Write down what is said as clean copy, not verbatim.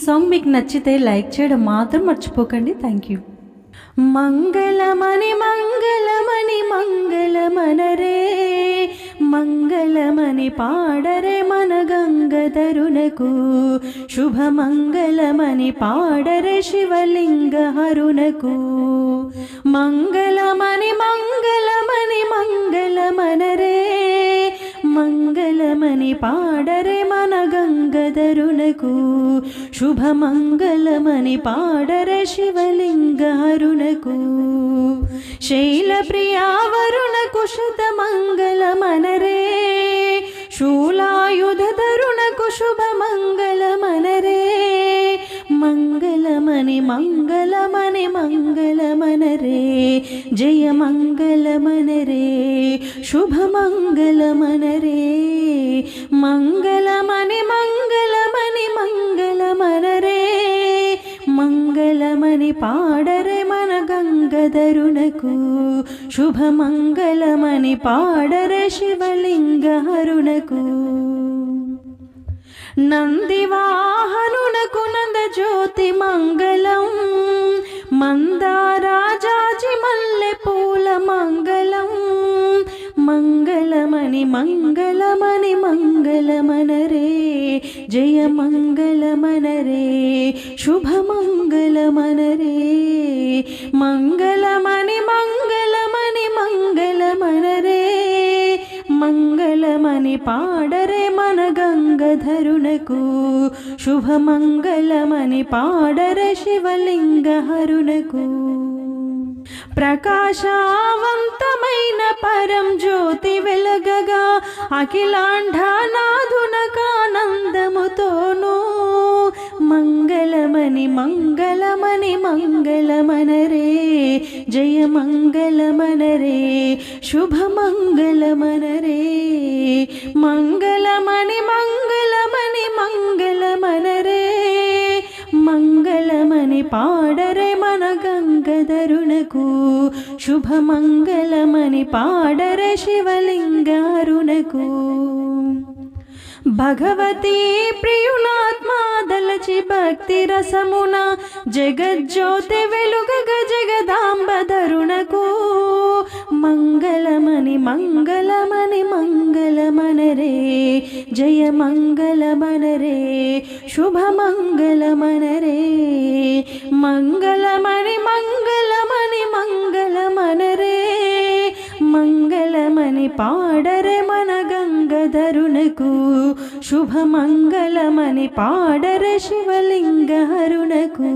Song మీకు నచ్చితే like చేయడం మాత్రం మర్చిపోకండి. Thank you. మంగళమణి మంగళమణి మంగళమనరే, మంగళమణి పాడరే మన గంగధరునకు, శుభమంగళమణి పాడరే శివలింగ హరునకు. మంగళమణి మంగళమణి మంగళమనరే, మంగళమణి పాడరే మన గంగధరునకు, శుభమంగళమణి పాడరే శివలింగ హరునకు. శైలప్రియావరునకు శతమంగళమనరే, శూలాయుధరునకు శుభమంగళమనరే. మంగళమణి మంగళమణి మంగళమనరే, జయ మంగళమనరే, శుభమంగళమనరే. మంగళమణి మంగళమణి మంగళమనరే, మంగళమణి పాడరే మన గంగధరునకు, శుభమంగళమణి పాడరే శివలింగ హరునకు. నందివాహనునకు నందజ్యోతి మంగళం, మందారాజాజి మల్లె పూల మంగళం. మంగళమణి మంగళమణి మంగళమనరే, జయ మంగళమనరే, శుభమంగళమనరే. మంగళమణి మంగళమణి మంగళమనరే, మంగళమణి పాడరే మన గంగధరునకు, శుభమంగళమణి పాడరే శివలింగ హరునకు. ప్రకాశవంతమైన పరం జ్యోతి వెలగగా, అఖిలాండానాథునకానందముతోనూ. మంగళమణి మంగళమణి మంగళమనరే, జయ మంగళమనరే, శుభమంగళమనరే. మంగళమణి మంగళమణి మంగళమనరే, మంగళమణి పాడరే మన గంగధరునకు, శుభమంగళమణి పాడరే శివలింగ హరునకు. భగవతీ ప్రియునాత్మాదలచి భక్తి రసమున, జగజ్యోతి వెలుగగ జగదాంబధరునకు. మంగళమణి మంగళమణి మంగళమనరే, జయ మంగళమనరే, శుభమంగళమనరే. మంగళమణి మంగళమణి మంగళమనరే, మంగళమణి పాడరే మన గంగధరునకు, శుభమంగళమణి పాడరే శివలింగ హరునకు.